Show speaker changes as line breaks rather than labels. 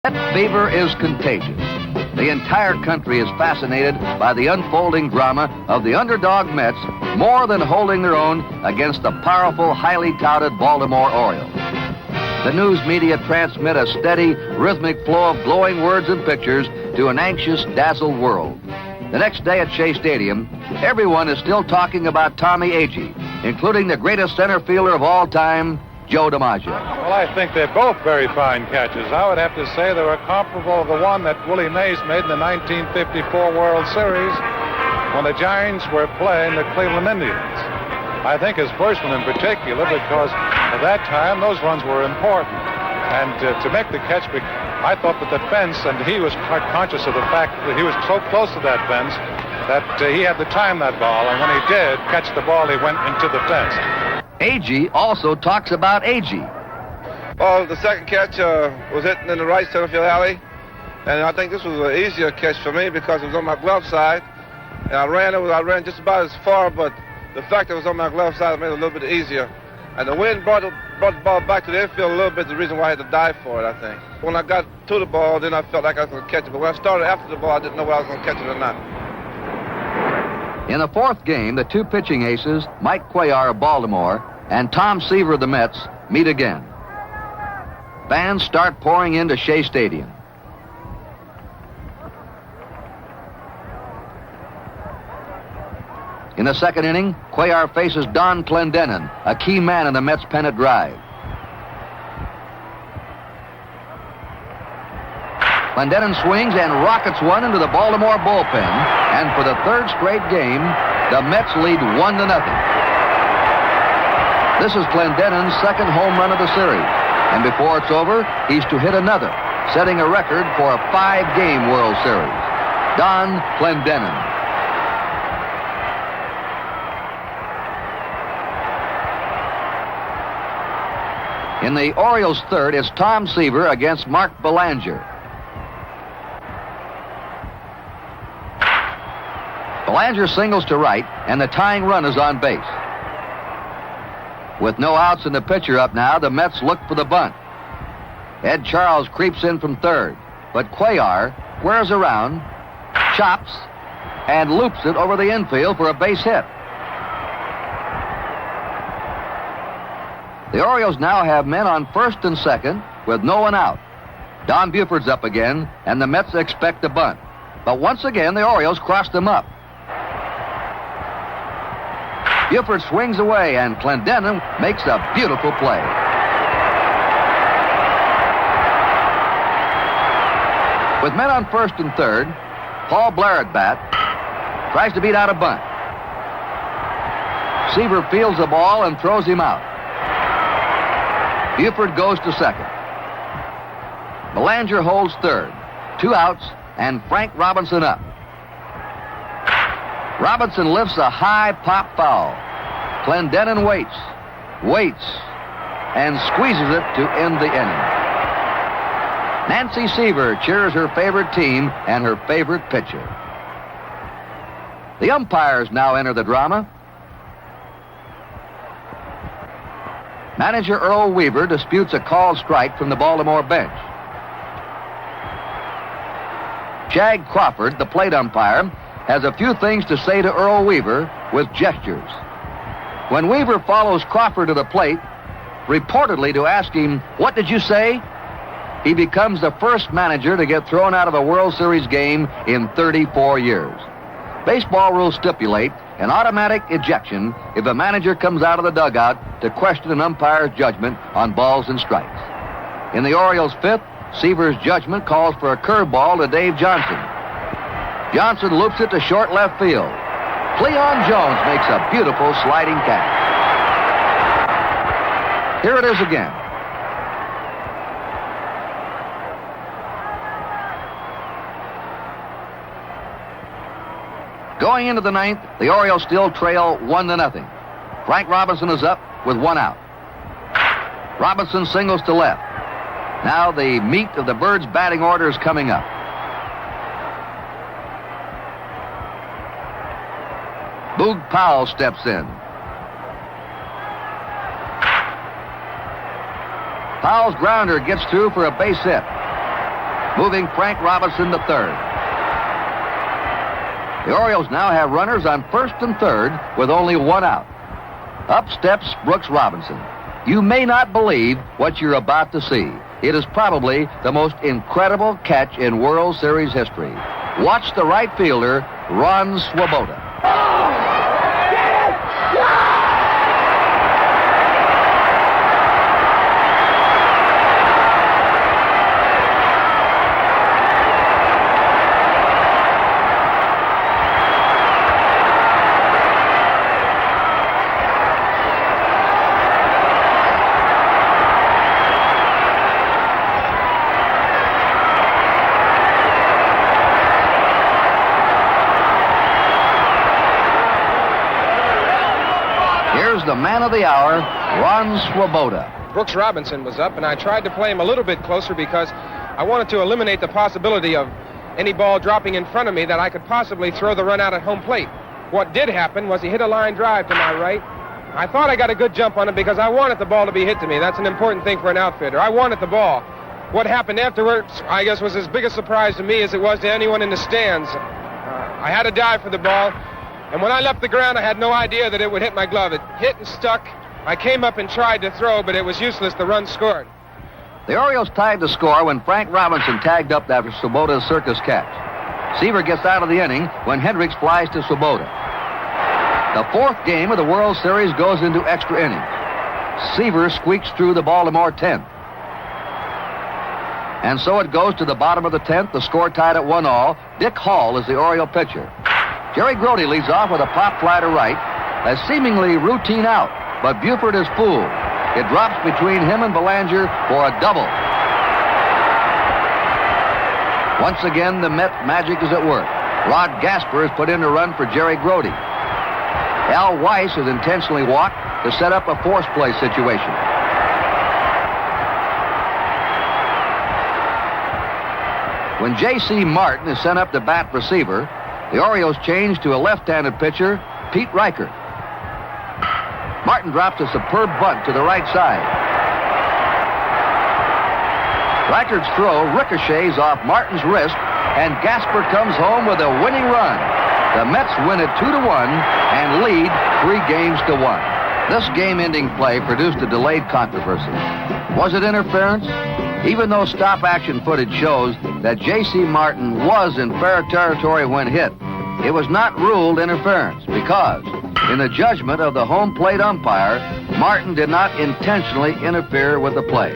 Met fever is contagious. The entire country is fascinated by the unfolding drama of the underdog Mets more than holding their own against the powerful, highly touted Baltimore Orioles. The news media transmit a steady, rhythmic flow of glowing words and pictures to an anxious, dazzled world. The next day at Shea Stadium, everyone is still talking about Tommy Agee, including the greatest center fielder of all time, Joe DiMaggio.
Well, I think they're both very fine catches. I would have to say they were comparable to the one that Willie Mays made in the 1954 World Series when the Giants were playing the Cleveland Indians. I think his first one in particular because at that time those runs were important. And to make the catch, I thought that the fence, and he was quite conscious of the fact that he was so close to that fence that he had to time that ball. And when he did catch the ball, he went into the fence.
Agee also talks about Agee.
Well, the second catch was hitting in the right center field alley, and I think this was an easier catch for me because it was on my glove side, and I ran just about as far, but the fact that it was on my glove side made it a little bit easier. And the wind brought the ball back to the infield a little bit, the reason why I had to dive for it, I think. When I got to the ball, then I felt like I was going to catch it, but when I started after the ball, I didn't know whether I was going to catch it or not.
In the fourth game, the two pitching aces, Mike Cuellar of Baltimore and Tom Seaver of the Mets, meet again. Fans start pouring into Shea Stadium. In the second inning, Cuellar faces Don Clendenon, a key man in the Mets' pennant drive. Clendenon swings and rockets one into the Baltimore bullpen, and for the third straight game, the Mets lead 1-0. This is Clendenon's second home run of the series, and before it's over, he's to hit another, setting a record for a 5-game World Series. Don Clendenon. In the Orioles' third, it's Tom Seaver against Mark Belanger. Belanger singles to right, and the tying run is on base. With no outs and the pitcher up now, the Mets look for the bunt. Ed Charles creeps in from third, but Cuellar squares around, chops, and loops it over the infield for a base hit. The Orioles now have men on first and second with no one out. Don Buford's up again, and the Mets expect a bunt. But once again, the Orioles cross them up. Buford swings away, and Clendenon makes a beautiful play. With men on first and third, Paul Blair at bat tries to beat out a bunt. Seaver fields the ball and throws him out. Buford goes to second. Belanger holds third. 2 outs, and Frank Robinson up. Robinson lifts a high pop foul. Clendenon waits, and squeezes it to end the inning. Nancy Seaver cheers her favorite team and her favorite pitcher. The umpires now enter the drama. Manager Earl Weaver disputes a called strike from the Baltimore bench. Shag Crawford, the plate umpire, has a few things to say to Earl Weaver with gestures. When Weaver follows Crawford to the plate, reportedly to ask him, "What did you say?" he becomes the first manager to get thrown out of a World Series game in 34 years. Baseball rules stipulate an automatic ejection if a manager comes out of the dugout to question an umpire's judgment on balls and strikes. In the Orioles' fifth, Seaver's judgment calls for a curveball to Dave Johnson. Johnson loops it to short left field. Cleon Jones makes a beautiful sliding catch. Here it is again. Going into the ninth, the Orioles still trail 1-0. Frank Robinson is up with 1 out. Robinson singles to left. Now the meat of the Birds' batting order is coming up. Boog Powell steps in. Powell's grounder gets through for a base hit. moving Frank Robinson to third. The Orioles now have runners on first and third with only one out. Up steps Brooks Robinson. You may not believe what you're about to see. It is probably the most incredible catch in World Series history. Watch the right fielder, Ron Swoboda. Here's the man of the hour, Ron Swoboda.
Brooks Robinson was up, and I tried to play him a little bit closer because I wanted to eliminate the possibility of any ball dropping in front of me that I could possibly throw the run out at home plate. What did happen was he hit a line drive to my right. I thought I got a good jump on it because I wanted the ball to be hit to me. That's an important thing for an outfielder. I wanted the ball. What happened afterwards, I guess, was as big a surprise to me as it was to anyone in the stands. I had to dive for the ball. And when I left the ground, I had no idea that it would hit my glove. It hit and stuck. I came up and tried to throw, but it was useless. The run scored.
The Orioles tied the score when Frank Robinson tagged up after Swoboda's circus catch. Seaver gets out of the inning when Hendricks flies to Swoboda. The fourth game of the World Series goes into extra innings. Seaver squeaks through the Baltimore 10th. And so it goes to the bottom of the 10th, the score tied at 1-all. Dick Hall is the Oriole pitcher. Jerry Grody leads off with a pop fly to right, a seemingly routine out, but Buford is fooled. It drops between him and Belanger for a double. Once again, the Met magic is at work. Rod Gasper is put in to run for Jerry Grody. Al Weiss is intentionally walked to set up a force play situation. When J.C. Martin is sent up to bat for Seaver, the Orioles change to a left-handed pitcher, Pete Reichert. Martin drops a superb bunt to the right side. Reichert's throw ricochets off Martin's wrist, and Gasper comes home with a winning run. The Mets win it 2-1 and lead 3-1. This game-ending play produced a delayed controversy. Was it interference? Even though stop-action footage shows that J.C. Martin was in fair territory when hit, it was not ruled interference because, in the judgment of the home plate umpire, Martin did not intentionally interfere with the play.